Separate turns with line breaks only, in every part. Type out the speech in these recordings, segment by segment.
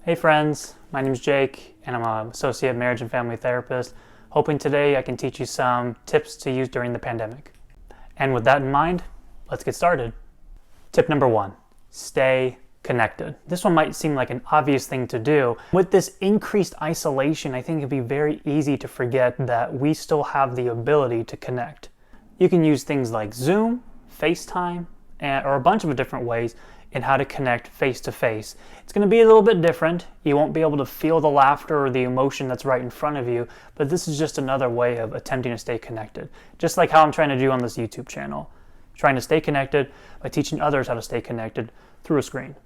Hey friends, my name is Jake and I'm an associate marriage and family therapist, hoping today I can teach you some tips to use during the pandemic. And with that in mind, let's get started. Tip number 1, stay connected. This one might seem like an obvious thing to do. With this increased isolation, I think it'd be very easy to forget that we still have the ability to connect. You can use things like Zoom, FaceTime, or a bunch of different ways in how to connect face to face. It's going to be a little bit different. You won't be able to feel the laughter or the emotion that's right in front of you, but this is just another way of attempting to stay connected. Just like how I'm trying to do on this YouTube channel. Trying to stay connected by teaching others how to stay connected through a screen.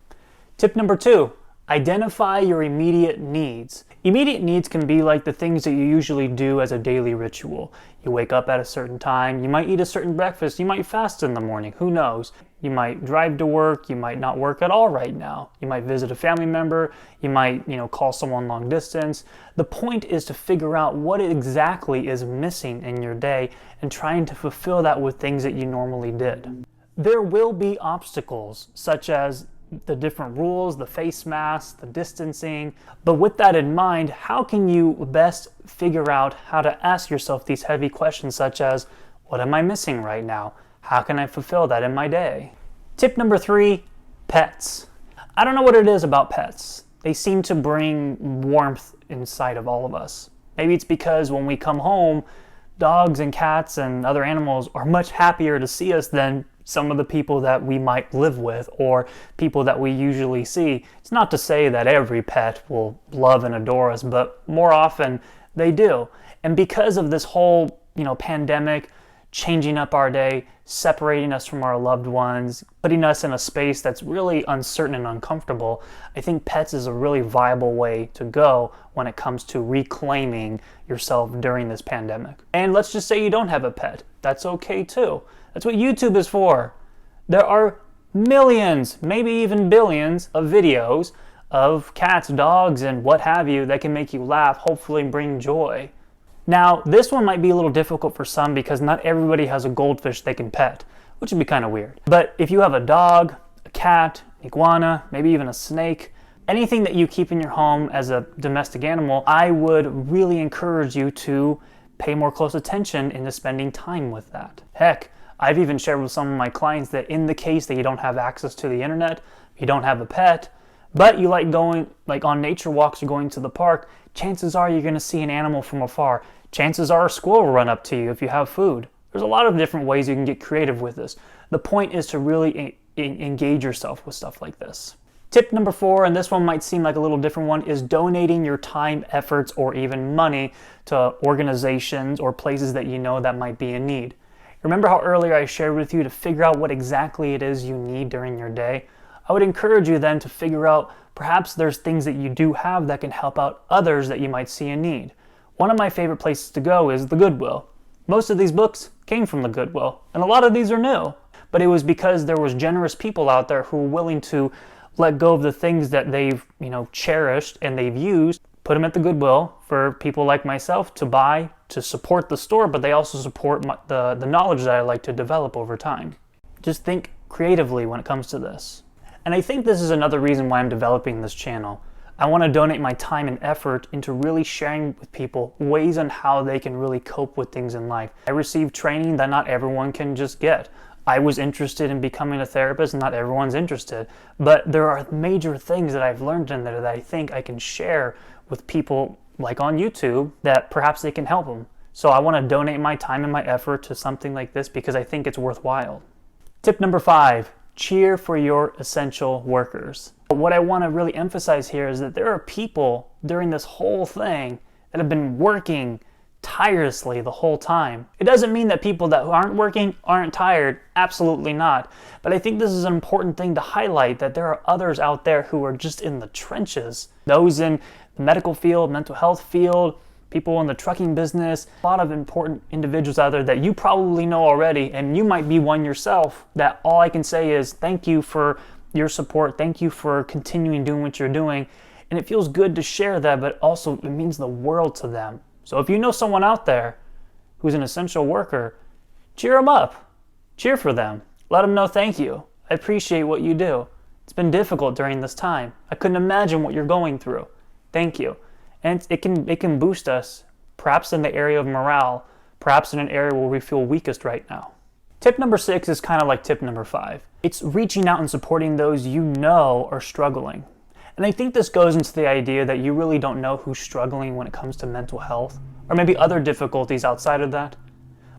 Tip number 2, identify your immediate needs. Immediate needs can be like the things that you usually do as a daily ritual. You wake up at a certain time, you might eat a certain breakfast, you might fast in the morning, who knows? You might drive to work, you might not work at all right now. You might visit a family member, you might, call someone long distance. The point is to figure out what exactly is missing in your day and trying to fulfill that with things that you normally did. There will be obstacles such as the different rules, the face masks, the distancing. But with that in mind, how can you best figure out how to ask yourself these heavy questions such as, what am I missing right now? How can I fulfill that in my day? Tip number 3, pets. I don't know what it is about pets. They seem to bring warmth inside of all of us. Maybe it's because when we come home, dogs and cats and other animals are much happier to see us than some of the people that we might live with or people that we usually see. It's not to say that every pet will love and adore us, but more often they do. And because of this whole, pandemic, changing up our day, separating us from our loved ones, putting us in a space that's really uncertain and uncomfortable, I think pets is a really viable way to go when it comes to reclaiming yourself during this pandemic. And let's just say you don't have a pet. That's okay too. That's what YouTube is for. There are millions, maybe even billions of videos of cats, dogs, and what have you that can make you laugh, hopefully bring joy. Now, this one might be a little difficult for some because not everybody has a goldfish they can pet, which would be kind of weird. But if you have a dog, a cat, an iguana, maybe even a snake, anything that you keep in your home as a domestic animal, I would really encourage you to pay more close attention into spending time with that. Heck, I've even shared with some of my clients that in the case that you don't have access to the internet, you don't have a pet, but you like going on nature walks or going to the park, chances are you're going to see an animal from afar. Chances are a squirrel will run up to you if you have food. There's a lot of different ways you can get creative with this. The point is to really engage yourself with stuff like this. Tip number 4, and this one might seem like a little different one, is donating your time, efforts, or even money to organizations or places that you know that might be in need. Remember how earlier I shared with you to figure out what exactly it is you need during your day? I would encourage you then to figure out perhaps there's things that you do have that can help out others that you might see in need. One of my favorite places to go is the Goodwill. Most of these books came from the Goodwill, and a lot of these are new. But it was because there was generous people out there who were willing to let go of the things that they've, cherished and they've used, put them at the Goodwill for people like myself to buy, to support the store, but they also support the knowledge that I like to develop over time. Just think creatively when it comes to this. And I think this is another reason why I'm developing this channel. I want to donate my time and effort into really sharing with people ways on how they can really cope with things in life. I received training that not everyone can just get. I was interested in becoming a therapist, and not everyone's interested. But there are major things that I've learned in there that I think I can share with people like on YouTube that perhaps they can help them. So I want to donate my time and my effort to something like this because I think it's worthwhile. Tip number 5, cheer for your essential workers. What I want to really emphasize here is that there are people during this whole thing that have been working tirelessly the whole time. It doesn't mean that people that aren't working aren't tired, absolutely not. But I think this is an important thing to highlight, that there are others out there who are just in the trenches. Those in the medical field, mental health field, people in the trucking business, a lot of important individuals out there that you probably know already, and you might be one yourself, that all I can say is thank you for your support, thank you for continuing doing what you're doing. And it feels good to share that, but also it means the world to them. So if you know someone out there who's an essential worker, cheer them up, cheer for them, let them know thank you. I appreciate what you do. It's been difficult during this time. I couldn't imagine what you're going through. Thank you. And it can boost us, perhaps in the area of morale, perhaps in an area where we feel weakest right now. Tip number 6 is kind of like tip number 5. It's reaching out and supporting those you know are struggling. And I think this goes into the idea that you really don't know who's struggling when it comes to mental health, or maybe other difficulties outside of that.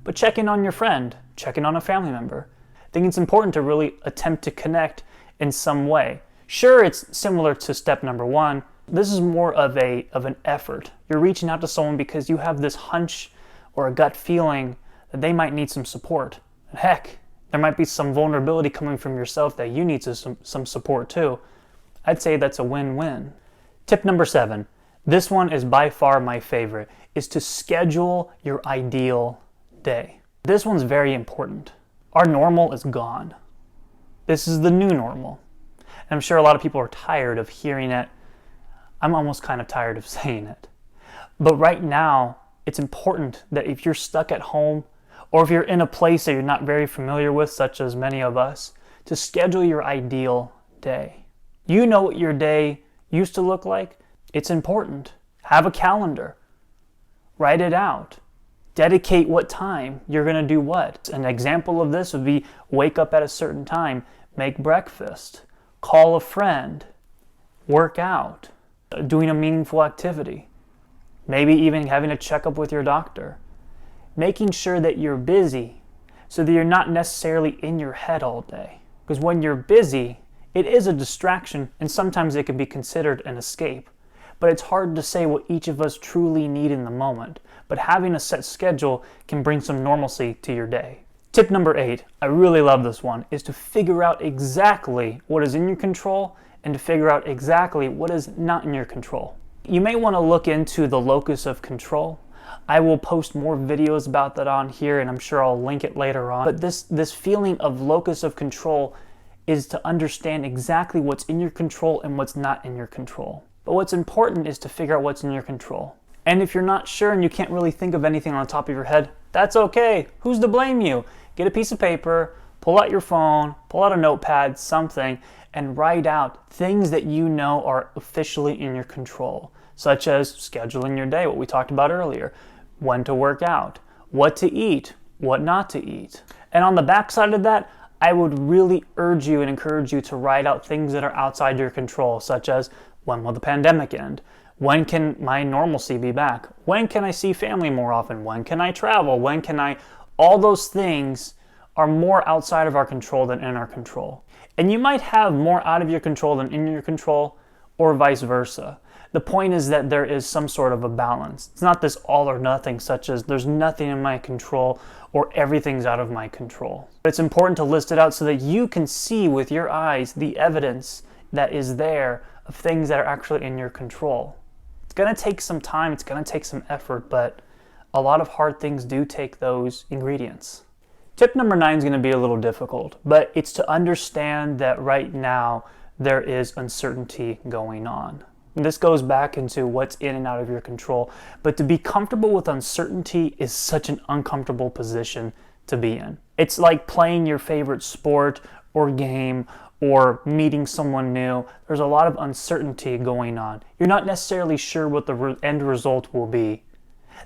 But check in on your friend, check in on a family member. I think it's important to really attempt to connect in some way. Sure, it's similar to step number 1. This is more of an effort. You're reaching out to someone because you have this hunch or a gut feeling that they might need some support. And heck, there might be some vulnerability coming from yourself that you need some support too. I'd say that's a win-win. Tip number 7. This one is by far my favorite, is to schedule your ideal day. This one's very important. Our normal is gone. This is the new normal. And I'm sure a lot of people are tired of hearing it. I'm almost kind of tired of saying it. But right now, it's important that if you're stuck at home, or if you're in a place that you're not very familiar with, such as many of us, to schedule your ideal day. You know what your day used to look like? It's important. Have a calendar. Write it out. Dedicate what time you're going to do what. An example of this would be wake up at a certain time, make breakfast, call a friend, work out, doing a meaningful activity, maybe even having a checkup with your doctor. Making sure that you're busy so that you're not necessarily in your head all day. Because when you're busy, it is a distraction and sometimes it can be considered an escape. But it's hard to say what each of us truly need in the moment. But having a set schedule can bring some normalcy to your day. Tip number 8, I really love this one, is to figure out exactly what is in your control and to figure out exactly what is not in your control. You may want to look into the locus of control. I will post more videos about that on here, and I'm sure I'll link it later on. But this feeling of locus of control is to understand exactly what's in your control and what's not in your control. But what's important is to figure out what's in your control. And if you're not sure and you can't really think of anything on the top of your head, that's okay. Who's to blame you? Get a piece of paper, pull out your phone, pull out a notepad, something, and write out things that you know are officially in your control, such as scheduling your day, what we talked about earlier, when to work out, what to eat, what not to eat. And on the backside of that, I would really urge you and encourage you to write out things that are outside your control, such as when will the pandemic end? When can my normalcy be back? When can I see family more often? When can I travel? When can I... All those things are more outside of our control than in our control. And you might have more out of your control than in your control, or vice versa. The point is that there is some sort of a balance. It's not this all or nothing, such as there's nothing in my control or everything's out of my control. But it's important to list it out so that you can see with your eyes the evidence that is there of things that are actually in your control. It's going to take some time, it's going to take some effort, but a lot of hard things do take those ingredients. Tip number 9 is going to be a little difficult, but it's to understand that right now there is uncertainty going on. And this goes back into what's in and out of your control, but to be comfortable with uncertainty is such an uncomfortable position to be in. It's like playing your favorite sport or game or meeting someone new. There's a lot of uncertainty going on. You're not necessarily sure what the end result will be.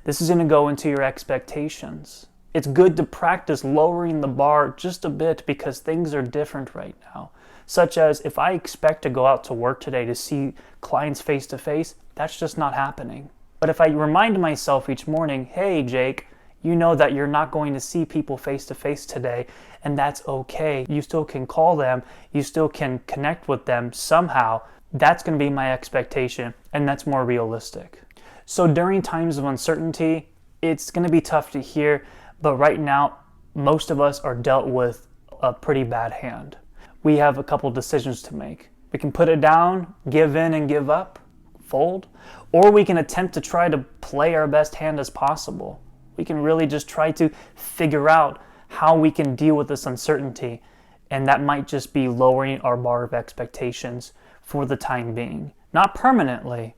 This is going to go into your expectations. It's good to practice lowering the bar just a bit because things are different right now. Such as if I expect to go out to work today to see clients face to face, that's just not happening. But if I remind myself each morning, hey Jake, you know that you're not going to see people face to face today, and that's okay. You still can call them, you still can connect with them somehow. That's going to be my expectation, and that's more realistic. So during times of uncertainty, it's going to be tough to hear, but right now, most of us are dealt with a pretty bad hand. We have a couple decisions to make. We can put it down, give in and give up, fold, or we can attempt to try to play our best hand as possible. We can really just try to figure out how we can deal with this uncertainty, and that might just be lowering our bar of expectations for the time being. Not permanently,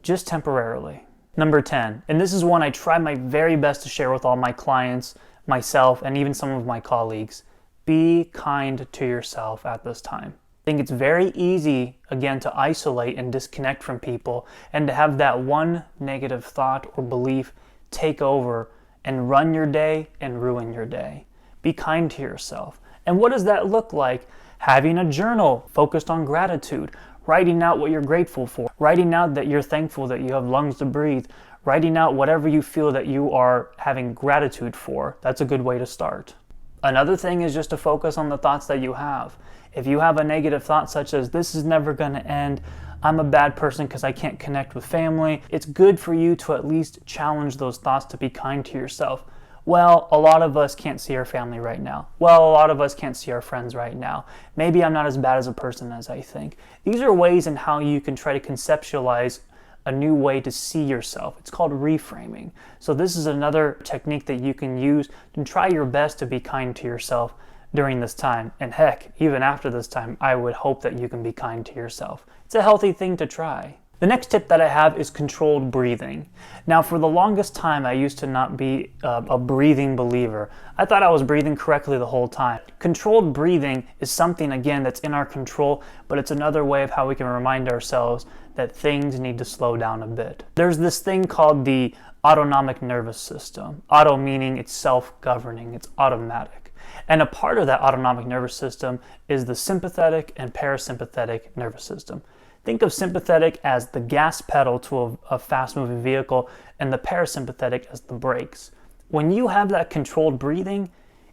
just temporarily. Number 10, and this is one I try my very best to share with all my clients, myself, and even some of my colleagues. Be kind to yourself at this time. I think it's very easy, again, to isolate and disconnect from people and to have that one negative thought or belief take over and run your day and ruin your day. Be kind to yourself. And what does that look like? Having a journal focused on gratitude, writing out what you're grateful for, writing out that you're thankful that you have lungs to breathe, writing out whatever you feel that you are having gratitude for. That's a good way to start. Another thing is just to focus on the thoughts that you have. If you have a negative thought such as, this is never going to end, I'm a bad person because I can't connect with family, it's good for you to at least challenge those thoughts to be kind to yourself. Well, a lot of us can't see our family right now. Well, a lot of us can't see our friends right now. Maybe I'm not as bad as a person as I think. These are ways in how you can try to conceptualize a new way to see yourself. It's called reframing. So this is another technique that you can use to try your best to be kind to yourself during this time. And heck, even after this time, I would hope that you can be kind to yourself. It's a healthy thing to try. The next tip that I have is controlled breathing. Now, for the longest time, I used to not be a breathing believer. I thought I was breathing correctly the whole time. Controlled breathing is something, again, that's in our control, but it's another way of how we can remind ourselves that things need to slow down a bit. There's this thing called the autonomic nervous system. Auto meaning it's self-governing, it's automatic. And a part of that autonomic nervous system is the sympathetic and parasympathetic nervous system. Think of sympathetic as the gas pedal to a fast-moving vehicle and the parasympathetic as the brakes. When you have that controlled breathing,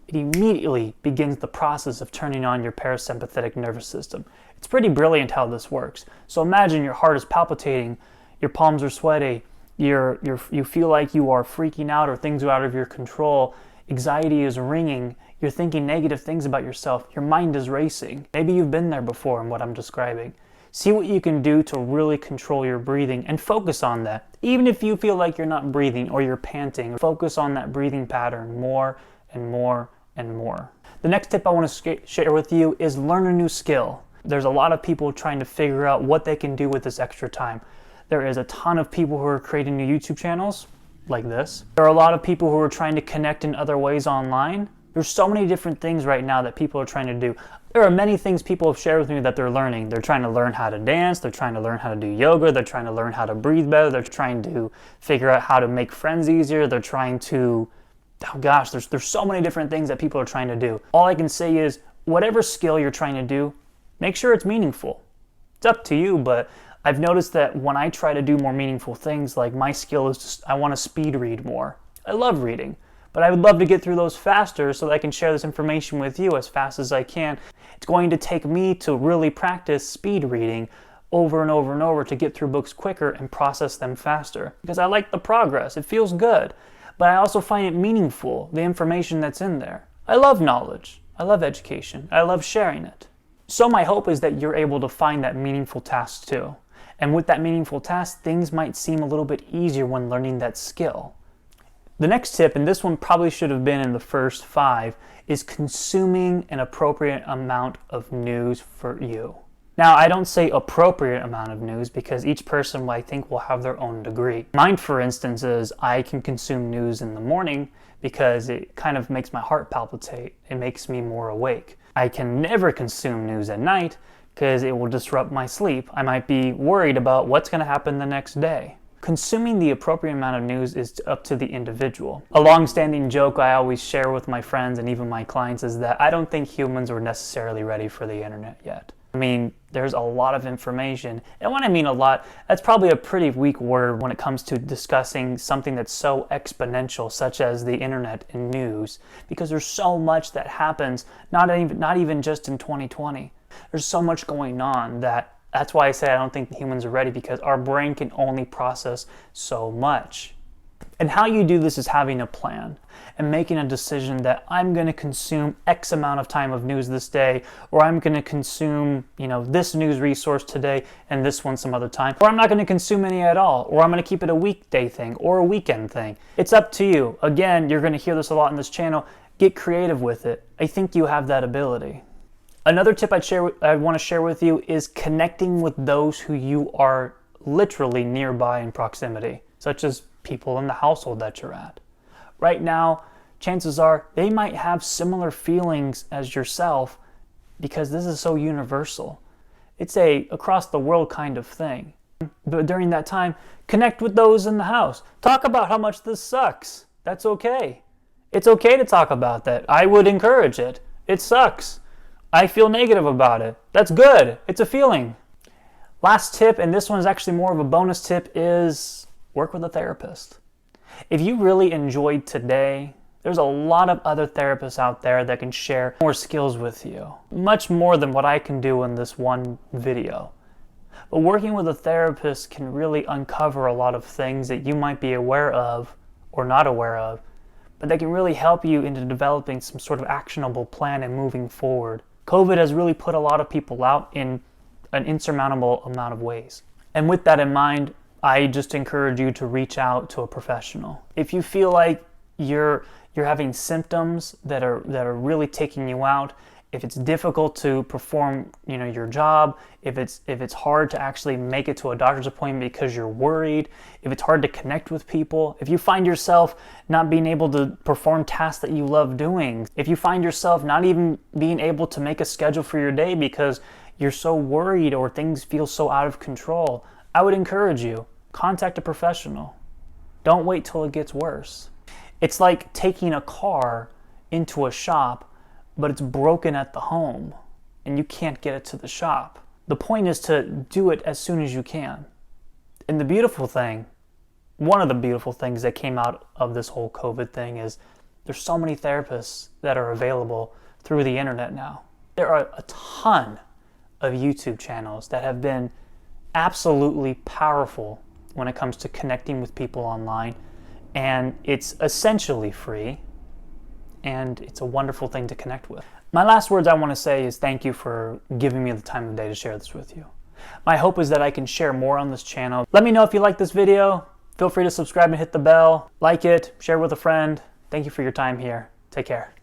it immediately begins the process of turning on your parasympathetic nervous system. It's pretty brilliant how this works. So imagine your heart is palpitating, your palms are sweaty, you feel like you are freaking out or things are out of your control, anxiety is ringing, you're thinking negative things about yourself, your mind is racing. Maybe you've been there before in what I'm describing. See what you can do to really control your breathing and focus on that. Even if you feel like you're not breathing or you're panting, focus on that breathing pattern more and more and more. The next tip I want to share with you is learn a new skill. There's a lot of people trying to figure out what they can do with this extra time. There is a ton of people who are creating new YouTube channels like this. There are a lot of people who are trying to connect in other ways online. There's so many different things right now that people are trying to do. There are many things people have shared with me that they're learning. They're trying to learn how to dance. They're trying to learn how to do yoga. They're trying to learn how to breathe better. They're trying to figure out how to make friends easier. They're trying to, oh gosh, there's so many different things that people are trying to do. All I can say is whatever skill you're trying to do, make sure it's meaningful. It's up to you, but I've noticed that when I try to do more meaningful things, like my skill is just, I want to speed read more. I love reading. But I would love to get through those faster so that I can share this information with you as fast as I can. It's going to take me to really practice speed reading over and over and over to get through books quicker and process them faster. Because I like the progress, it feels good. But I also find it meaningful, the information that's in there. I love knowledge, I love education, I love sharing it. So my hope is that you're able to find that meaningful task too. And with that meaningful task, things might seem a little bit easier when learning that skill. The next tip, and this one probably should have been in the first 5, is consuming an appropriate amount of news for you. Now, I don't say appropriate amount of news because each person, I think, will have their own degree. Mine, for instance, is I can consume news in the morning because it kind of makes my heart palpitate. It makes me more awake. I can never consume news at night because it will disrupt my sleep. I might be worried about what's going to happen the next day. Consuming the appropriate amount of news is up to the individual. A long-standing joke I always share with my friends and even my clients is that I don't think humans were necessarily ready for the internet yet. I mean, there's a lot of information. And when I mean a lot, that's probably a pretty weak word when it comes to discussing something that's so exponential, such as the internet and news, because there's so much that happens, not even just in 2020. There's so much going on that's why I say I don't think humans are ready, because our brain can only process so much. And how you do this is having a plan and making a decision that I'm going to consume X amount of time of news this day, or I'm going to consume, this news resource today and this one some other time, or I'm not going to consume any at all, or I'm going to keep it a weekday thing or a weekend thing. It's up to you. Again, you're going to hear this a lot in this channel. Get creative with it. I think you have that ability. Another tip I want to share with you is connecting with those who you are literally nearby in proximity, such as people in the household that you're at. Right now, chances are they might have similar feelings as yourself because this is so universal. It's a across the world kind of thing. But during that time, connect with those in the house. Talk about how much this sucks. That's okay. It's okay to talk about that. I would encourage it. It sucks. I feel negative about it. That's good. It's a feeling. Last tip, and this one is actually more of a bonus tip, is work with a therapist. If you really enjoyed today, there's a lot of other therapists out there that can share more skills with you. Much more than what I can do in this one video. But working with a therapist can really uncover a lot of things that you might be aware of or not aware of, but they can really help you into developing some sort of actionable plan and moving forward. COVID has really put a lot of people out in an insurmountable amount of ways. And with that in mind, I just encourage you to reach out to a professional. If you feel like you're having symptoms that are really taking you out, if it's difficult to perform, your job, if it's hard to actually make it to a doctor's appointment because you're worried, if it's hard to connect with people, if you find yourself not being able to perform tasks that you love doing, if you find yourself not even being able to make a schedule for your day because you're so worried or things feel so out of control, I would encourage you, contact a professional. Don't wait till it gets worse. It's like taking a car into a shop, but it's broken at the home and you can't get it to the shop. The point is to do it as soon as you can. And the beautiful thing, one of the beautiful things that came out of this whole COVID thing is there's so many therapists that are available through the internet now. There are a ton of YouTube channels that have been absolutely powerful when it comes to connecting with people online, and it's essentially free. And it's a wonderful thing to connect with. My last words I want to say is thank you for giving me the time of day to share this with you. My hope is that I can share more on this channel. Let me know if you like this video. Feel free to subscribe and hit the bell. Like it, share with a friend. Thank you for your time here. Take care.